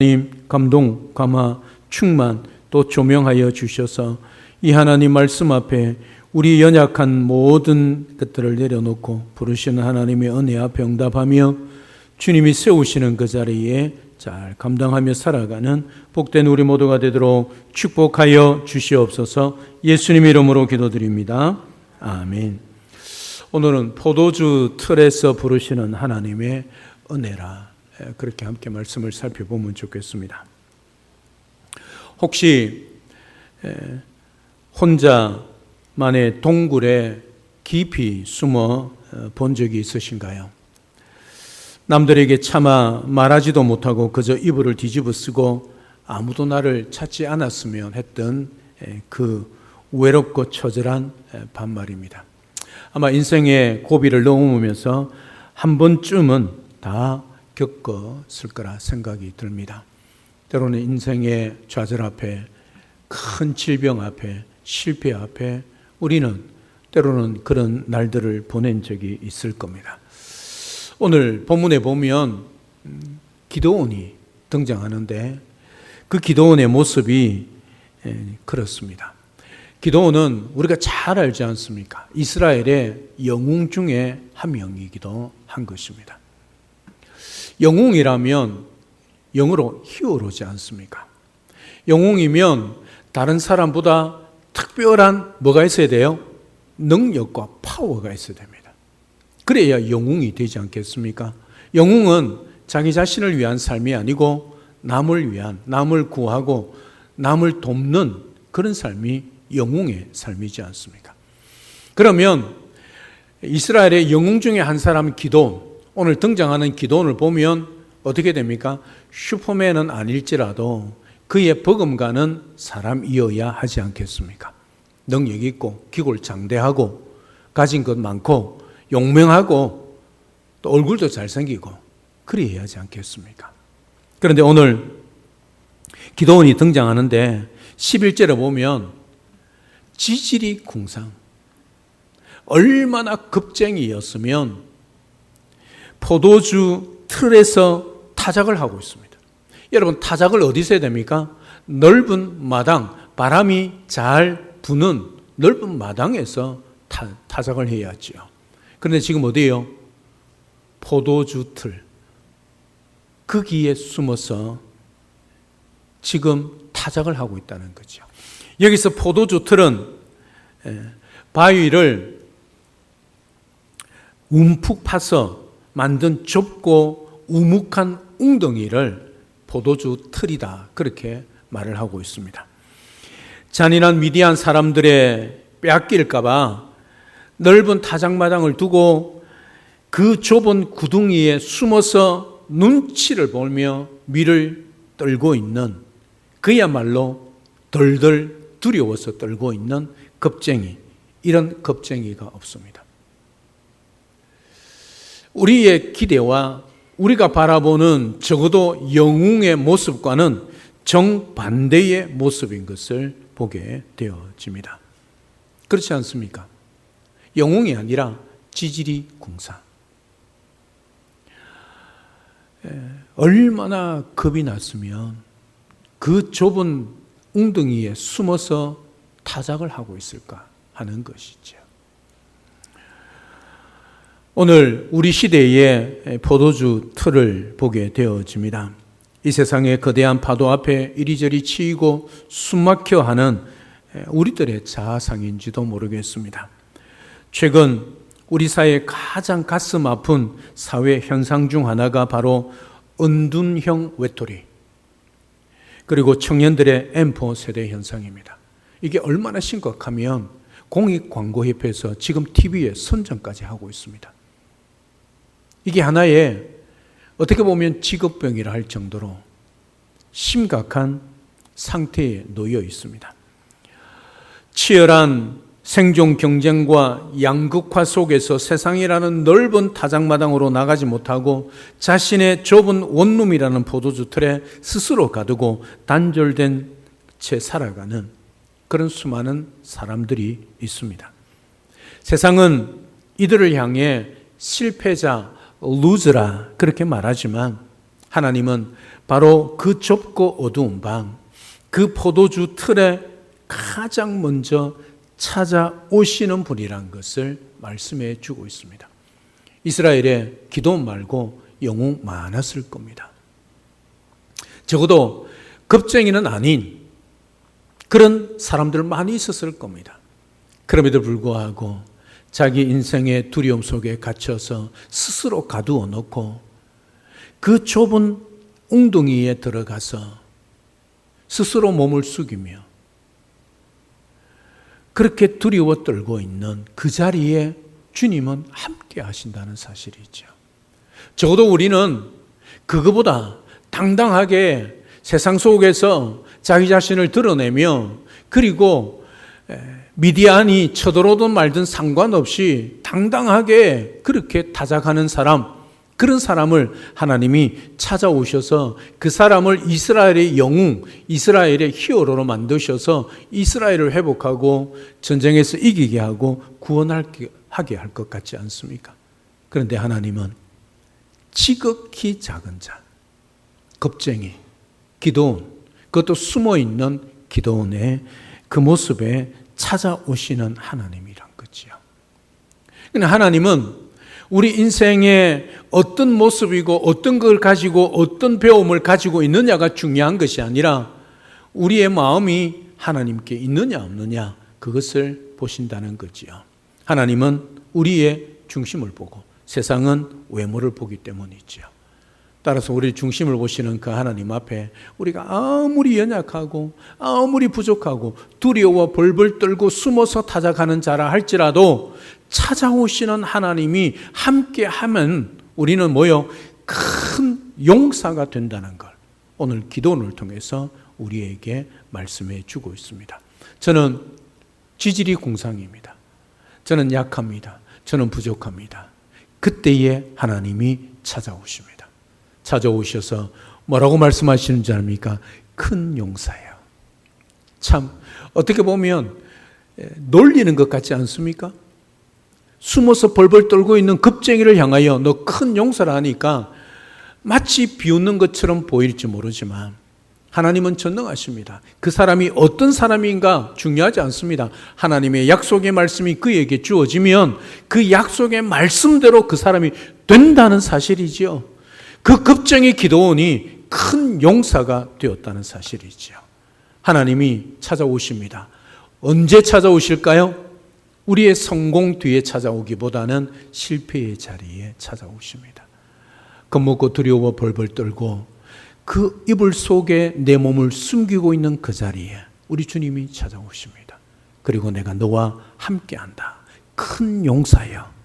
하나님 감동, 감화, 충만 또 조명하여 주셔서 이 하나님 말씀 앞에 우리 연약한 모든 것들을 내려놓고 부르시는 하나님의 은혜 앞에 응답하며 주님이 세우시는 그 자리에 잘 감당하며 살아가는 복된 우리 모두가 되도록 축복하여 주시옵소서. 예수님의 이름으로 기도드립니다. 아멘. 오늘은 포도주 틀에서 부르시는 하나님의 은혜라, 그렇게 함께 말씀을 살펴보면 좋겠습니다. 혹시 혼자만의 동굴에 깊이 숨어 본 적이 있으신가요? 남들에게 차마 말하지도 못하고 그저 이불을 뒤집어 쓰고 아무도 나를 찾지 않았으면 했던 그 외롭고 처절한 밤말입니다. 아마 인생의 고비를 넘으면서 한 번쯤은 다 겪었을 거라 생각이 듭니다. 때로는 인생의 좌절 앞에, 큰 질병 앞에, 실패 앞에 우리는 때로는 그런 날들을 보낸 적이 있을 겁니다. 오늘 본문에 보면 기드온이 등장하는데 그 기드온의 모습이 그렇습니다. 기드온은 우리가 잘 알지 않습니까? 이스라엘의 영웅 중에 한 명이기도 한 것입니다. 영웅이라면 영어로 히어로지 않습니까? 영웅이면 다른 사람보다 특별한 뭐가 있어야 돼요? 능력과 파워가 있어야 됩니다. 그래야 영웅이 되지 않겠습니까? 영웅은 자기 자신을 위한 삶이 아니고 남을 위한, 남을 구하고 남을 돕는 그런 삶이 영웅의 삶이지 않습니까? 그러면 이스라엘의 영웅 중에 한 사람 기드온, 오늘 등장하는 기드온을 보면 어떻게 됩니까? 슈퍼맨은 아닐지라도 그의 버금가는 사람이어야 하지 않겠습니까? 능력 있고 기골장대하고 가진 것 많고 용맹하고 또 얼굴도 잘생기고 그래야 하지 않겠습니까? 그런데 오늘 기드온이 등장하는데 11절에 보면 지질이 궁상, 얼마나 겁쟁이였으면 포도주 틀에서 타작을 하고 있습니다. 여러분, 타작을 어디서 해야 됩니까? 넓은 마당, 바람이 잘 부는 넓은 마당에서 타작을 해야지요. 그런데 지금 어디예요? 포도주 틀, 거기에 숨어서 지금 타작을 하고 있다는 거죠. 여기서 포도주 틀은 바위를 움푹 파서 만든 좁고 우묵한 웅덩이를 포도주 틀이다, 그렇게 말을 하고 있습니다. 잔인한 미디안 사람들의 빼앗길까 봐 넓은 타작마당을 두고 그 좁은 구덩이에 숨어서 눈치를 보며 미를 떨고 있는, 그야말로 덜덜 두려워서 떨고 있는 겁쟁이, 이런 겁쟁이가 없습니다. 우리의 기대와 우리가 바라보는 적어도 영웅의 모습과는 정반대의 모습인 것을 보게 되어집니다. 그렇지 않습니까? 영웅이 아니라 지질이 궁상. 얼마나 겁이 났으면 그 좁은 웅덩이에 숨어서 타작을 하고 있을까 하는 것이죠. 오늘 우리 시대의 포도주 틀을 보게 되어집니다. 이 세상의 거대한 파도 앞에 이리저리 치이고 숨막혀 하는 우리들의 자아상인지도 모르겠습니다. 최근 우리 사회의 가장 가슴 아픈 사회 현상 중 하나가 바로 은둔형 외톨이, 그리고 청년들의 M4 세대 현상입니다. 이게 얼마나 심각하면 공익광고협회에서 지금 TV에 선전까지 하고 있습니다. 이게 하나의 어떻게 보면 직업병이라 할 정도로 심각한 상태에 놓여 있습니다. 치열한 생존 경쟁과 양극화 속에서 세상이라는 넓은 타작마당으로 나가지 못하고 자신의 좁은 원룸이라는 포도주 틀에 스스로 가두고 단절된 채 살아가는 그런 수많은 사람들이 있습니다. 세상은 이들을 향해 실패자, 루즈라 그렇게 말하지만 하나님은 바로 그 좁고 어두운 방, 그 포도주 틀에 가장 먼저 찾아오시는 분이란 것을 말씀해 주고 있습니다. 이스라엘에 기도원 말고 영웅 많았을 겁니다. 적어도 겁쟁이는 아닌 그런 사람들 많이 있었을 겁니다. 그럼에도 불구하고 자기 인생의 두려움 속에 갇혀서 스스로 가두어 놓고 그 좁은 웅덩이에 들어가서 스스로 몸을 숙이며 그렇게 두려워 떨고 있는 그 자리에 주님은 함께 하신다는 사실이죠. 적어도 우리는 그거보다 당당하게 세상 속에서 자기 자신을 드러내며 그리고 미디안이 쳐들어오든 말든 상관없이 당당하게 그렇게 타작하는 사람, 그런 사람을 하나님이 찾아오셔서 그 사람을 이스라엘의 영웅, 이스라엘의 히어로로 만드셔서 이스라엘을 회복하고 전쟁에서 이기게 하고 구원하게 할 것 같지 않습니까? 그런데 하나님은 지극히 작은 자, 겁쟁이, 기도원, 그것도 숨어있는 기도원의 그 모습에 찾아오시는 하나님이란 거지요. 하나님은 우리 인생의 어떤 모습이고 어떤 걸 가지고 어떤 배움을 가지고 있느냐가 중요한 것이 아니라 우리의 마음이 하나님께 있느냐 없느냐 그것을 보신다는 거지요. 하나님은 우리의 중심을 보고 세상은 외모를 보기 때문이지요. 따라서 우리 중심을 보시는 그 하나님 앞에 우리가 아무리 연약하고 아무리 부족하고 두려워 벌벌 떨고 숨어서 타작하는 자라 할지라도 찾아오시는 하나님이 함께하면 우리는 큰 용사가 된다는 걸 오늘 기도를 통해서 우리에게 말씀해 주고 있습니다. 저는 지질이 궁상입니다. 저는 약합니다. 저는 부족합니다. 그때에 하나님이 찾아오십니다. 찾아오셔서 뭐라고 말씀하시는지 압니까? 큰 용사예요. 참 어떻게 보면 놀리는 것 같지 않습니까? 숨어서 벌벌 떨고 있는 겁쟁이를 향하여 너 큰 용사라 하니까 마치 비웃는 것처럼 보일지 모르지만 하나님은 전능하십니다. 그 사람이 어떤 사람인가 중요하지 않습니다. 하나님의 약속의 말씀이 그에게 주어지면 그 약속의 말씀대로 그 사람이 된다는 사실이지요. 그 겁쟁이 기도원이 큰 용사가 되었다는 사실이지요. 하나님이 찾아오십니다. 언제 찾아오실까요? 우리의 성공 뒤에 찾아오기보다는 실패의 자리에 찾아오십니다. 겁먹고 두려워 벌벌 떨고 그 이불 속에 내 몸을 숨기고 있는 그 자리에 우리 주님이 찾아오십니다. 그리고 내가 너와 함께한다. 큰 용사여.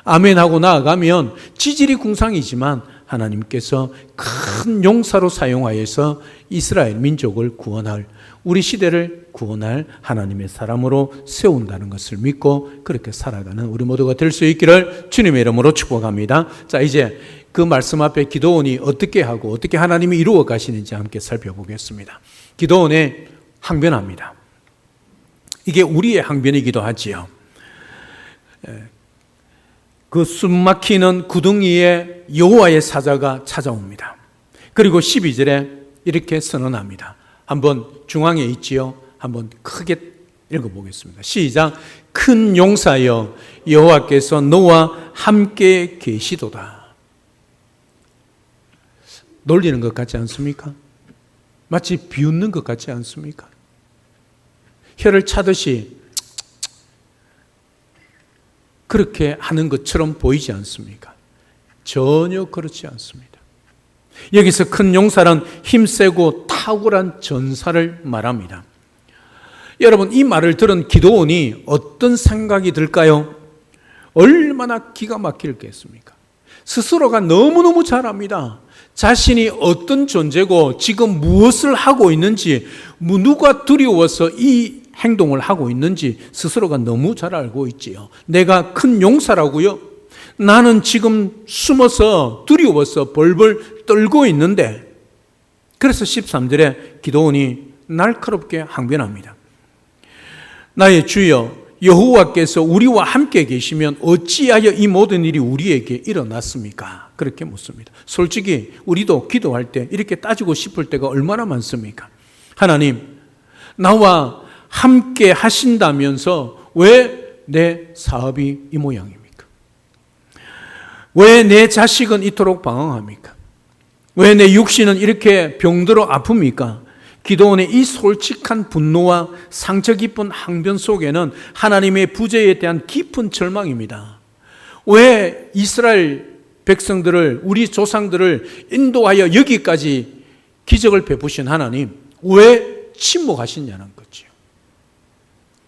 아멘 하고 나아가면 지질이 궁상이지만 하나님께서 큰 용사로 사용하여서 이스라엘 민족을 구원할, 우리 시대를 구원할 하나님의 사람으로 세운다는 것을 믿고 그렇게 살아가는 우리 모두가 될 수 있기를 주님의 이름으로 축복합니다. 자, 이제 그 말씀 앞에 기도원이 어떻게 하고 어떻게 하나님이 이루어 가시는지 함께 살펴보겠습니다. 기도원에 항변합니다. 이게 우리의 항변이기도 하지요. 그 숨막히는 구덩이에 여호와의 사자가 찾아옵니다. 그리고 12절에 이렇게 선언합니다. 한번 중앙에 있지요. 한번 크게 읽어보겠습니다. 시작. 큰 용사여 여호와께서 너와 함께 계시도다. 놀리는 것 같지 않습니까? 마치 비웃는 것 같지 않습니까? 혀를 차듯이 그렇게 하는 것처럼 보이지 않습니까? 전혀 그렇지 않습니다. 여기서 큰 용사란 힘세고 탁월한 전사를 말합니다. 여러분, 이 말을 들은 기도원이 어떤 생각이 들까요? 얼마나 기가 막힐겠습니까? 스스로가 너무너무 잘합니다. 자신이 어떤 존재고 지금 무엇을 하고 있는지, 누가 두려워서 이 행동을 하고 있는지 스스로가 너무 잘 알고 있지요. 내가 큰 용사라고요? 나는 지금 숨어서 두려워서 벌벌 떨고 있는데, 그래서 13절에 기도원이 날카롭게 항변합니다. 나의 주여 여호와께서 우리와 함께 계시면 어찌하여 이 모든 일이 우리에게 일어났습니까? 그렇게 묻습니다. 솔직히 우리도 기도할 때 이렇게 따지고 싶을 때가 얼마나 많습니까? 하나님, 나와 함께 하신다면서 왜 내 사업이 이 모양입니까? 왜 내 자식은 이토록 방황합니까? 왜 내 육신은 이렇게 병들어 아픕니까? 기도원의 이 솔직한 분노와 상처 깊은 항변 속에는 하나님의 부재에 대한 깊은 절망입니다. 왜 이스라엘 백성들을, 우리 조상들을 인도하여 여기까지 기적을 베푸신 하나님, 왜 침묵하시냐는 거죠.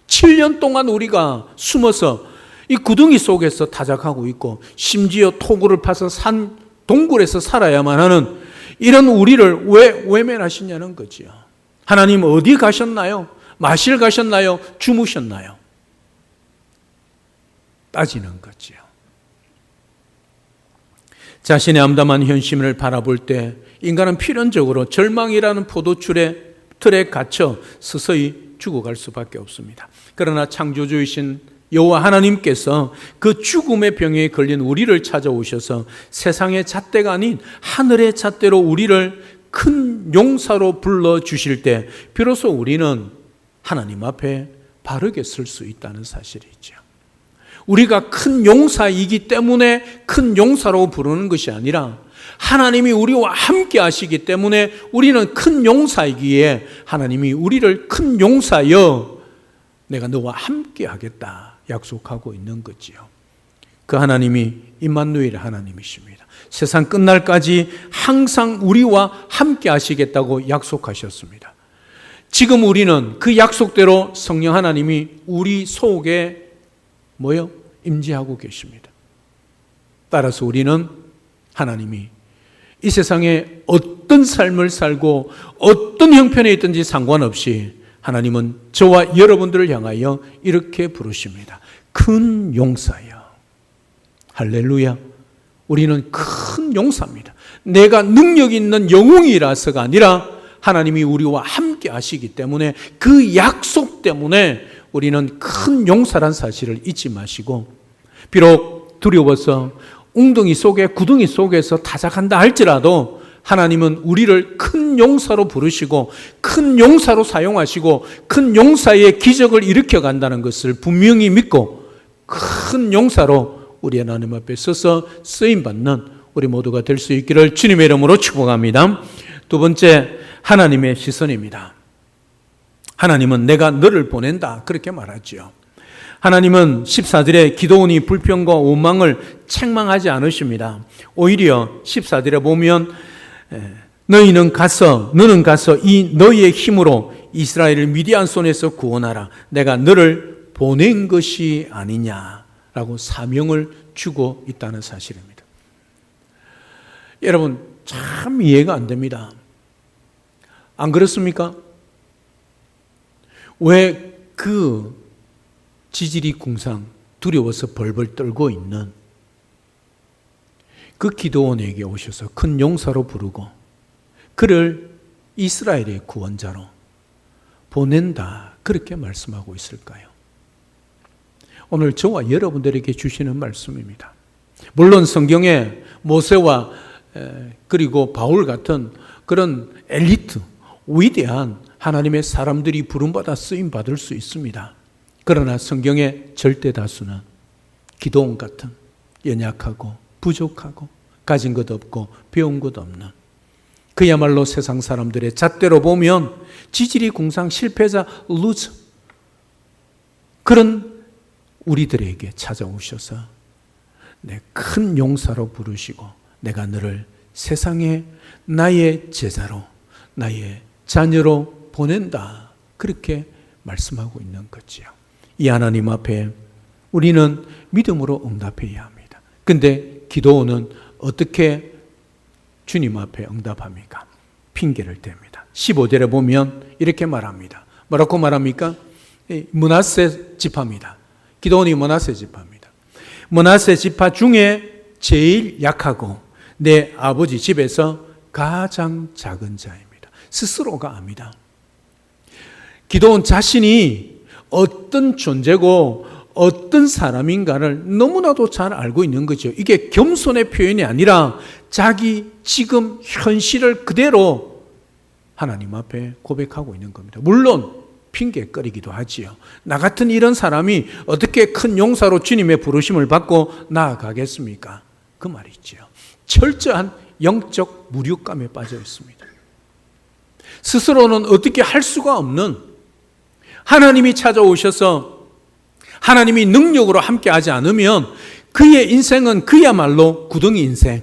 7년 동안 우리가 숨어서 이 구덩이 속에서 타작하고 있고, 심지어 토구를 파서 산 동굴에서 살아야만 하는 이런 우리를 왜 외면하시냐는 거죠. 하나님 어디 가셨나요? 마실 가셨나요? 주무셨나요? 따지는 거죠. 자신의 암담한 현실을 바라볼 때 인간은 필연적으로 절망이라는 포도줄의 틀에 갇혀 서서히 죽어갈 수밖에 없습니다. 그러나 창조주이신 여호와 하나님께서 그 죽음의 병에 걸린 우리를 찾아오셔서 세상의 잣대가 아닌 하늘의 잣대로 우리를 큰 용사로 불러주실 때 비로소 우리는 하나님 앞에 바르게 설 수 있다는 사실이죠. 우리가 큰 용사이기 때문에 큰 용사로 부르는 것이 아니라 하나님이 우리와 함께 하시기 때문에 우리는 큰 용사이기에 하나님이 우리를 큰 용사여 내가 너와 함께 하겠다 약속하고 있는 거지요. 그 하나님이 임마누엘 하나님이십니다. 세상 끝날까지 항상 우리와 함께 하시겠다고 약속하셨습니다. 지금 우리는 그 약속대로 성령 하나님이 우리 속에 임재하고 계십니다. 따라서 우리는 하나님이 이 세상에 어떤 삶을 살고 어떤 형편에 있든지 상관없이 하나님은 저와 여러분들을 향하여 이렇게 부르십니다. 큰 용사여. 할렐루야. 우리는 큰 용사입니다. 내가 능력 있는 영웅이라서가 아니라 하나님이 우리와 함께 하시기 때문에 그 약속 때문에 우리는 큰 용사란 사실을 잊지 마시고, 비록 두려워서 웅덩이 속에 구덩이 속에서 타작한다 할지라도 하나님은 우리를 큰 용사로 부르시고 큰 용사로 사용하시고 큰 용사의 기적을 일으켜 간다는 것을 분명히 믿고 큰 용사로 우리 하나님 앞에 서서 쓰임받는 우리 모두가 될 수 있기를 주님의 이름으로 축복합니다. 두 번째, 하나님의 시선입니다. 하나님은 내가 너를 보낸다 그렇게 말하죠. 하나님은 14절에 기도원이 불평과 원망을 책망하지 않으십니다. 오히려 14절에 보면 너는 가서 이 너희의 힘으로 이스라엘을 미디안 손에서 구원하라. 내가 너를 보낸 것이 아니냐라고 사명을 주고 있다는 사실입니다. 여러분 참 이해가 안 됩니다. 안 그렇습니까? 왜 그 지질이 궁상 두려워서 벌벌 떨고 있는 그 기도원에게 오셔서 큰 용사로 부르고 그를 이스라엘의 구원자로 보낸다 그렇게 말씀하고 있을까요? 오늘 저와 여러분들에게 주시는 말씀입니다. 물론 성경에 모세와 그리고 바울 같은 그런 엘리트, 위대한 하나님의 사람들이 부름받아 쓰임받을 수 있습니다. 그러나 성경의 절대 다수는 기도원 같은 연약하고 부족하고 가진 것 없고 배운 것 없는 그야말로 세상 사람들의 잣대로 보면 지질이 궁상 실패자 루저 그런 우리들에게 찾아오셔서 내 큰 용사로 부르시고 내가 너를 세상에 나의 제자로 나의 자녀로 보낸다 그렇게 말씀하고 있는 거지요. 이 하나님 앞에 우리는 믿음으로 응답해야 합니다. 근데 기도원은 어떻게 주님 앞에 응답합니까? 핑계를 댑니다. 15절에 보면 이렇게 말합니다. 뭐라고 말합니까? 므낫세 지파입니다. 기도원이 므낫세 지파입니다. 므낫세 지파 중에 제일 약하고 내 아버지 집에서 가장 작은 자입니다. 스스로가 압니다. 기도원 자신이 어떤 존재고 어떤 사람인가를 너무나도 잘 알고 있는 거죠. 이게 겸손의 표현이 아니라 자기 지금 현실을 그대로 하나님 앞에 고백하고 있는 겁니다. 물론 핑계거리기도 하지요. 나 같은 이런 사람이 어떻게 큰 용사로 주님의 부르심을 받고 나아가겠습니까? 그 말이지요. 철저한 영적 무력감에 빠져 있습니다. 스스로는 어떻게 할 수가 없는, 하나님이 찾아오셔서 하나님이 능력으로 함께하지 않으면 그의 인생은 그야말로 구덩이 인생.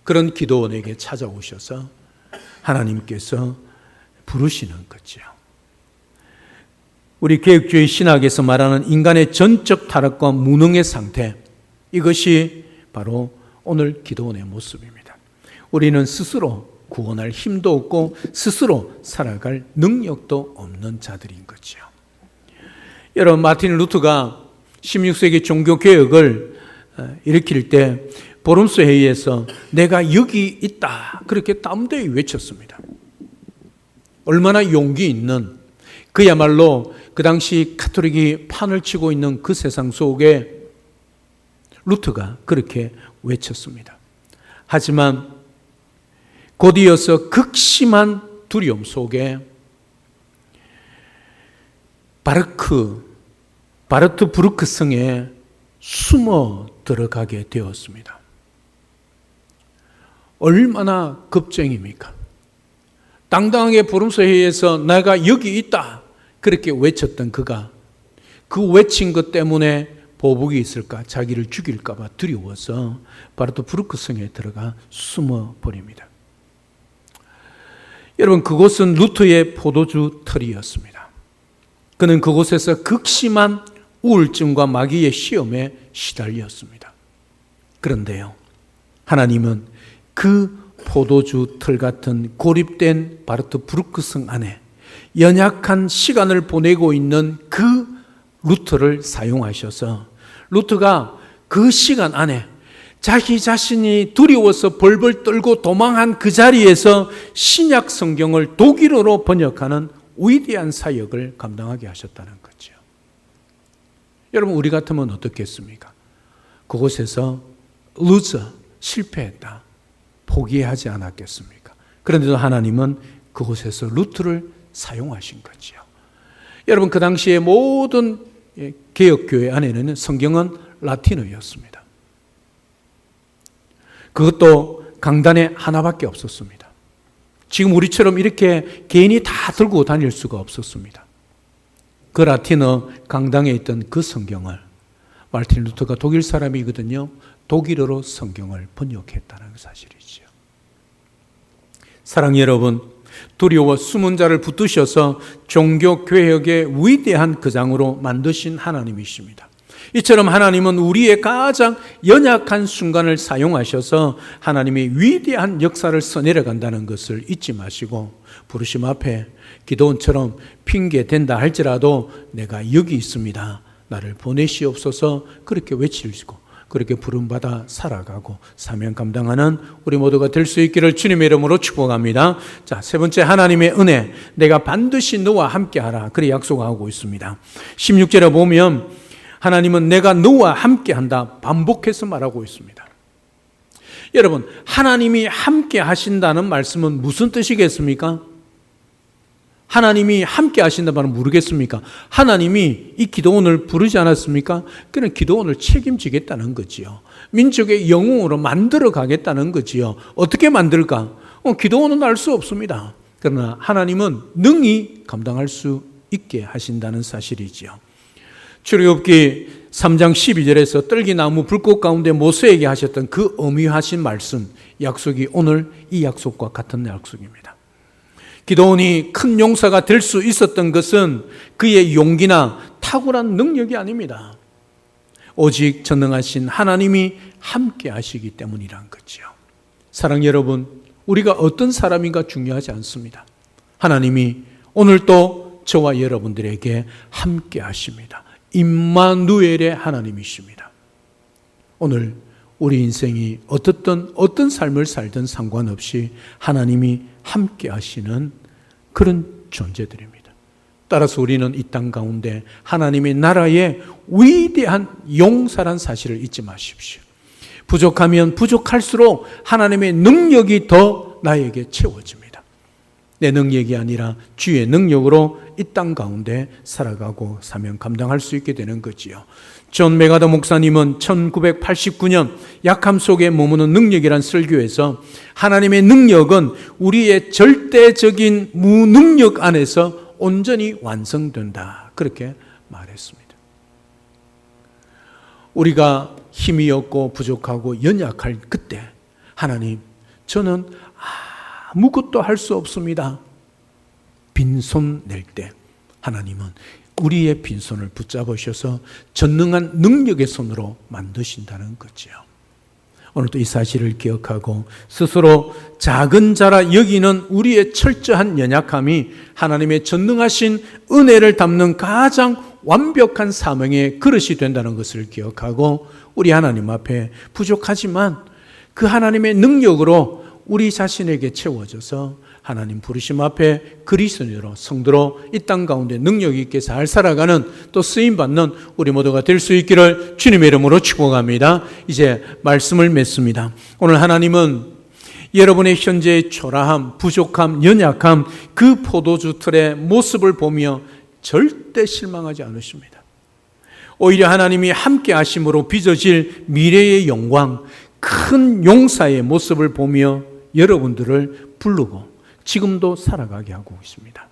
그런 기도원에게 찾아오셔서 하나님께서 부르시는 거죠. 우리 개혁주의 신학에서 말하는 인간의 전적 타락과 무능의 상태, 이것이 바로 오늘 기도원의 모습입니다. 우리는 스스로 구원할 힘도 없고 스스로 살아갈 능력도 없는 자들인 거죠. 여러분, 마틴 루터가 16세기 종교개혁을 일으킬 때 보름스 회의에서 내가 여기 있다, 그렇게 담대히 외쳤습니다. 얼마나 용기 있는, 그야말로 그 당시 가톨릭이 판을 치고 있는 그 세상 속에 루터가 그렇게 외쳤습니다. 하지만 곧 이어서 극심한 두려움 속에 바르트 부르크 성에 숨어 들어가게 되었습니다. 얼마나 겁쟁입니까? 당당하게 보름스 회의에서 내가 여기 있다, 그렇게 외쳤던 그가 그 외친 것 때문에 보복이 있을까, 자기를 죽일까 봐 두려워서 바르트 부르크 성에 들어가 숨어 버립니다. 여러분, 그곳은 루터의 포도주 터리였습니다. 그는 그곳에서 극심한 우울증과 마귀의 시험에 시달렸습니다. 그런데요, 하나님은 그 포도주 틀 같은 고립된 바르트 부르크 성 안에 연약한 시간을 보내고 있는 그 루터를 사용하셔서 루터가 그 시간 안에 자기 자신이 두려워서 벌벌 떨고 도망한 그 자리에서 신약 성경을 독일어로 번역하는 위대한 사역을 감당하게 하셨다는 거죠. 여러분, 우리 같으면 어떻겠습니까? 그곳에서 루저, 실패했다, 포기하지 않았겠습니까? 그런데도 하나님은 그곳에서 루터를 사용하신 거죠. 여러분, 그 당시에 모든 개혁교회 안에는 성경은 라틴어였습니다. 그것도 강단에 하나밖에 없었습니다. 지금 우리처럼 이렇게 개인이 다 들고 다닐 수가 없었습니다. 그 라틴어 강당에 있던 그 성경을 마르틴 루터가 독일 사람이거든요. 독일어로 성경을 번역했다는 사실이죠. 사랑하는 여러분, 두려워 숨은 자를 붙드셔서 종교개혁의 위대한 거장으로 만드신 하나님이십니다. 이처럼 하나님은 우리의 가장 연약한 순간을 사용하셔서 하나님이 위대한 역사를 써내려간다는 것을 잊지 마시고 부르심 앞에 기도원처럼 핑계 댄다 할지라도 내가 여기 있습니다, 나를 보내시옵소서, 그렇게 외치시고 그렇게 부름받아 살아가고 사명 감당하는 우리 모두가 될 수 있기를 주님의 이름으로 축복합니다. 자, 세 번째, 하나님의 은혜, 내가 반드시 너와 함께하라, 그래 약속하고 있습니다. 16절에 보면 하나님은 내가 너와 함께한다 반복해서 말하고 있습니다. 여러분, 하나님이 함께 하신다는 말씀은 무슨 뜻이겠습니까? 하나님이 함께 하신다는 말은 모르겠습니까? 하나님이 이 기도원을 부르지 않았습니까? 그는 기도원을 책임지겠다는 거지요. 민족의 영웅으로 만들어 가겠다는 거지요. 어떻게 만들까? 기도원은 알 수 없습니다. 그러나 하나님은 능히 감당할 수 있게 하신다는 사실이지요. 출애굽기 3장 12절에서 떨기나무 불꽃 가운데 모세에게 하셨던 그 어미하신 말씀, 약속이 오늘 이 약속과 같은 약속입니다. 기도원이 큰 용사가 될 수 있었던 것은 그의 용기나 탁월한 능력이 아닙니다. 오직 전능하신 하나님이 함께 하시기 때문이란 거죠. 사랑하는 여러분, 우리가 어떤 사람인가 중요하지 않습니다. 하나님이 오늘도 저와 여러분들에게 함께 하십니다. 임마누엘의 하나님이십니다. 오늘 우리 인생이 어떤 삶을 살든 상관없이 하나님이 함께 하시는 그런 존재들입니다. 따라서 우리는 이 땅 가운데 하나님의 나라의 위대한 용사란 사실을 잊지 마십시오. 부족하면 부족할수록 하나님의 능력이 더 나에게 채워집니다. 내 능력이 아니라 주의 능력으로 이 땅 가운데 살아가고 사명 감당할 수 있게 되는 거지요. 존 메가더 목사님은 1989년 약함 속에 머무는 능력이란 설교에서 하나님의 능력은 우리의 절대적인 무능력 안에서 온전히 완성된다, 그렇게 말했습니다. 우리가 힘이 없고 부족하고 연약할 그때 하나님, 저는 아무것도 할 수 없습니다. 빈손 낼 때 하나님은 우리의 빈손을 붙잡으셔서 전능한 능력의 손으로 만드신다는 거죠. 오늘도 이 사실을 기억하고 스스로 작은 자라 여기는 우리의 철저한 연약함이 하나님의 전능하신 은혜를 담는 가장 완벽한 사명의 그릇이 된다는 것을 기억하고 우리 하나님 앞에 부족하지만 그 하나님의 능력으로 우리 자신에게 채워져서 하나님 부르심 앞에 그리스도로 성도로 이 땅 가운데 능력 있게 잘 살아가는 또 쓰임받는 우리 모두가 될 수 있기를 주님의 이름으로 축복합니다. 이제 말씀을 맺습니다. 오늘 하나님은 여러분의 현재의 초라함, 부족함, 연약함, 그 포도주 틀의 모습을 보며 절대 실망하지 않으십니다. 오히려 하나님이 함께 하심으로 빚어질 미래의 영광, 큰 용사의 모습을 보며 여러분들을 부르고 지금도 살아가게 하고 있습니다.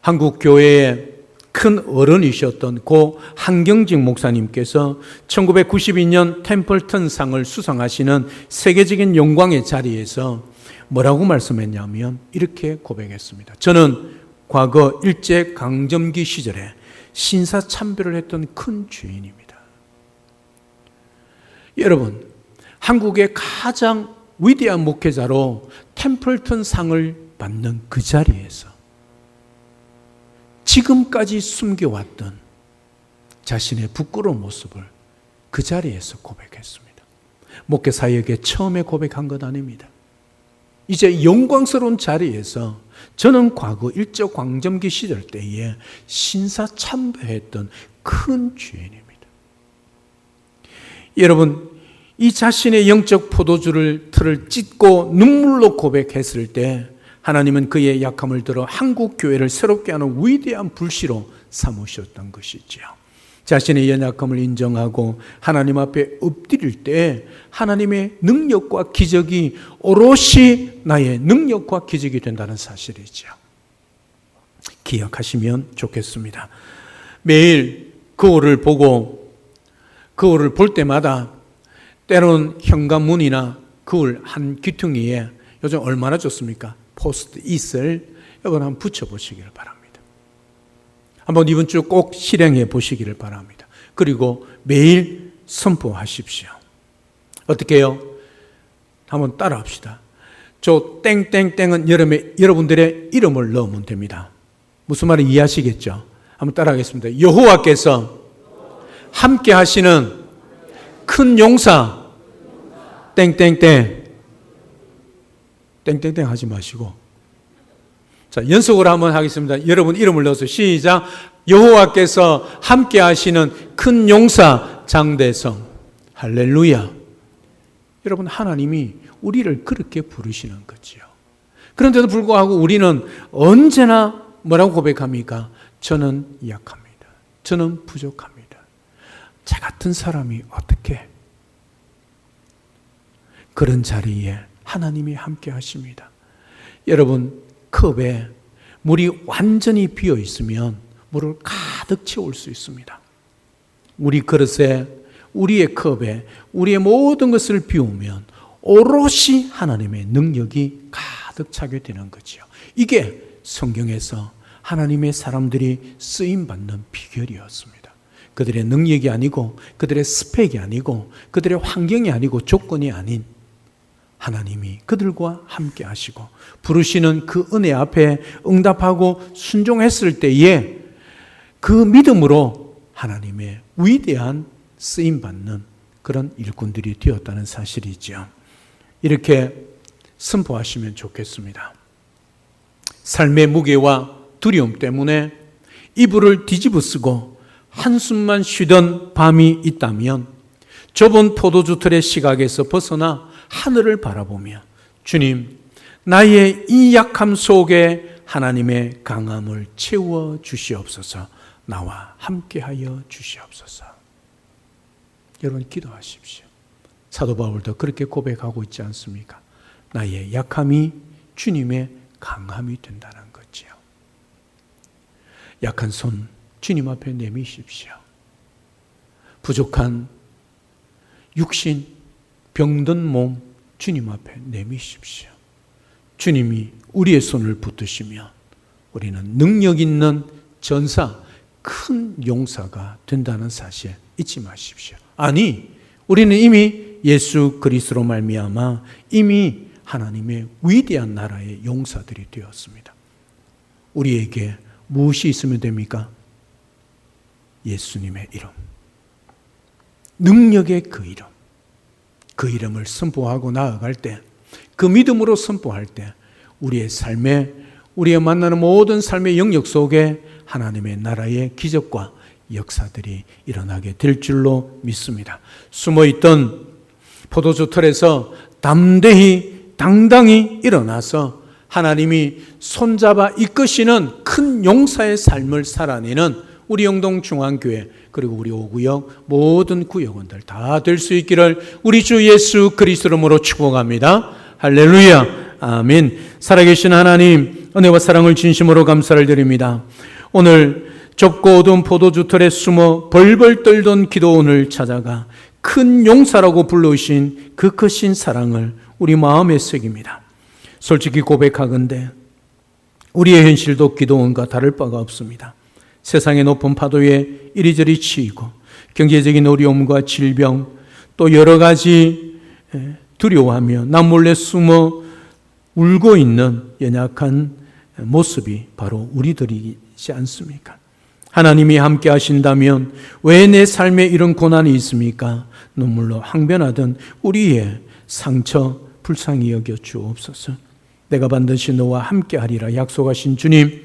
한국 교회의 큰 어른이셨던 고 한경직 목사님께서 1992년 템플턴 상을 수상하시는 세계적인 영광의 자리에서 뭐라고 말씀했냐면 이렇게 고백했습니다. 저는 과거 일제강점기 시절에 신사참배를 했던 큰 죄인입니다. 여러분, 한국의 가장 위대한 목회자로 템플턴 상을 받는 그 자리에서 지금까지 숨겨왔던 자신의 부끄러운 모습을 그 자리에서 고백했습니다. 목회 사역에 처음에 고백한 것 아닙니다. 이제 영광스러운 자리에서 저는 과거 일제강점기 시절 때에 신사참배했던 큰 죄인입니다. 여러분, 이 자신의 영적 포도주를 틀을 찢고 눈물로 고백했을 때 하나님은 그의 약함을 들어 한국 교회를 새롭게 하는 위대한 불씨로 삼으셨던 것이지요. 자신의 연약함을 인정하고 하나님 앞에 엎드릴 때 하나님의 능력과 기적이 오롯이 나의 능력과 기적이 된다는 사실이죠. 기억하시면 좋겠습니다. 매일 거울을 보고 거울을 볼 때마다 때로는 현관문이나 거울 한 귀퉁이에 요즘 얼마나 좋습니까? 포스트잇을 이걸 한번 붙여보시기를 바랍니다. 한번 이번 주 꼭 실행해 보시기를 바랍니다. 그리고 매일 선포하십시오. 어떻게 해요? 한번 따라합시다. 저 땡땡땡은 여러분들의 이름을 넣으면 됩니다. 무슨 말인지 이해하시겠죠? 한번 따라하겠습니다. 여호와께서 함께 하시는 큰 용사 땡땡땡 땡땡땡 하지 마시고, 자, 연속으로 한번 하겠습니다. 여러분 이름을 넣어서 시작. 여호와께서 함께 하시는 큰 용사 장대성. 할렐루야. 여러분, 하나님이 우리를 그렇게 부르시는 거지요. 그런데도 불구하고 우리는 언제나 뭐라고 고백합니까? 저는 약합니다. 저는 부족합니다. 저 같은 사람이 어떻게? 그런 자리에 하나님이 함께 하십니다. 여러분, 컵에 물이 완전히 비어 있으면 물을 가득 채울 수 있습니다. 우리 그릇에, 우리의 컵에 우리의 모든 것을 비우면 오롯이 하나님의 능력이 가득 차게 되는 거죠. 이게 성경에서 하나님의 사람들이 쓰임받는 비결이었습니다. 그들의 능력이 아니고 그들의 스펙이 아니고 그들의 환경이 아니고 조건이 아닌 하나님이 그들과 함께 하시고 부르시는 그 은혜 앞에 응답하고 순종했을 때에 그 믿음으로 하나님의 위대한 쓰임받는 그런 일꾼들이 되었다는 사실이죠. 이렇게 선포하시면 좋겠습니다. 삶의 무게와 두려움 때문에 이불을 뒤집어쓰고 한숨만 쉬던 밤이 있다면 좁은 포도주 틀의 시각에서 벗어나 하늘을 바라보며 주님, 나의 이 약함 속에 하나님의 강함을 채워 주시옵소서. 나와 함께하여 주시옵소서. 여러분 기도하십시오. 사도 바울도 그렇게 고백하고 있지 않습니까? 나의 약함이 주님의 강함이 된다는 거지요. 약한 손 주님 앞에 내미십시오. 부족한 육신, 병든 몸 주님 앞에 내미십시오. 주님이 우리의 손을 붙드시면 우리는 능력 있는 전사, 큰 용사가 된다는 사실 잊지 마십시오. 아니, 우리는 이미 예수 그리스도로 말미암아 이미 하나님의 위대한 나라의 용사들이 되었습니다. 우리에게 무엇이 있으면 됩니까? 예수님의 이름, 능력의 그 이름, 그 이름을 선포하고 나아갈 때, 그 믿음으로 선포할 때 우리의 삶에, 우리의 만나는 모든 삶의 영역 속에 하나님의 나라의 기적과 역사들이 일어나게 될 줄로 믿습니다. 숨어있던 포도주 틀에서 담대히 당당히 일어나서 하나님이 손잡아 이끄시는 큰 용사의 삶을 살아내는 우리 영동 중앙교회 그리고 우리 5구역 모든 구역원들 다 될 수 있기를 우리 주 예수 그리스도 이름으로 축복합니다. 할렐루야. 아멘. 살아계신 하나님, 은혜와 사랑을 진심으로 감사를 드립니다. 오늘 좁고 어두운 포도주 틀에 숨어 벌벌 떨던 기도원을 찾아가 큰 용사라고 불러주신 그 크신 사랑을 우리 마음에 새깁니다. 솔직히 고백하건대 우리의 현실도 기도원과 다를 바가 없습니다. 세상의 높은 파도에 이리저리 치이고 경제적인 어려움과 질병 또 여러 가지 두려워하며 남몰래 숨어 울고 있는 연약한 모습이 바로 우리들이지 않습니까? 하나님이 함께 하신다면 왜 내 삶에 이런 고난이 있습니까? 눈물로 항변하던 우리의 상처 불쌍히 여겨 주옵소서. 내가 반드시 너와 함께 하리라 약속하신 주님,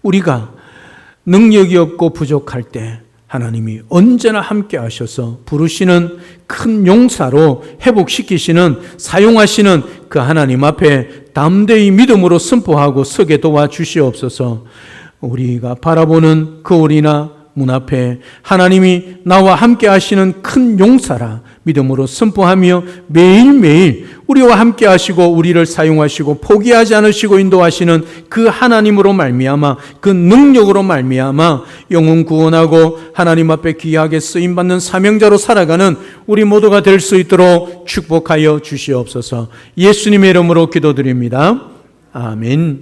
우리가 능력이 없고 부족할 때 하나님이 언제나 함께 하셔서 부르시는 큰 용사로 회복시키시는 사용하시는 그 하나님 앞에 담대히 믿음으로 선포하고 서게 도와주시옵소서. 우리가 바라보는 그 어린아 문 앞에 하나님이 나와 함께 하시는 큰 용사라 믿음으로 선포하며 매일매일 우리와 함께 하시고 우리를 사용하시고 포기하지 않으시고 인도하시는 그 하나님으로 말미암아 그 능력으로 말미암아 영혼 구원하고 하나님 앞에 귀하게 쓰임받는 사명자로 살아가는 우리 모두가 될 수 있도록 축복하여 주시옵소서. 예수님의 이름으로 기도드립니다. 아멘.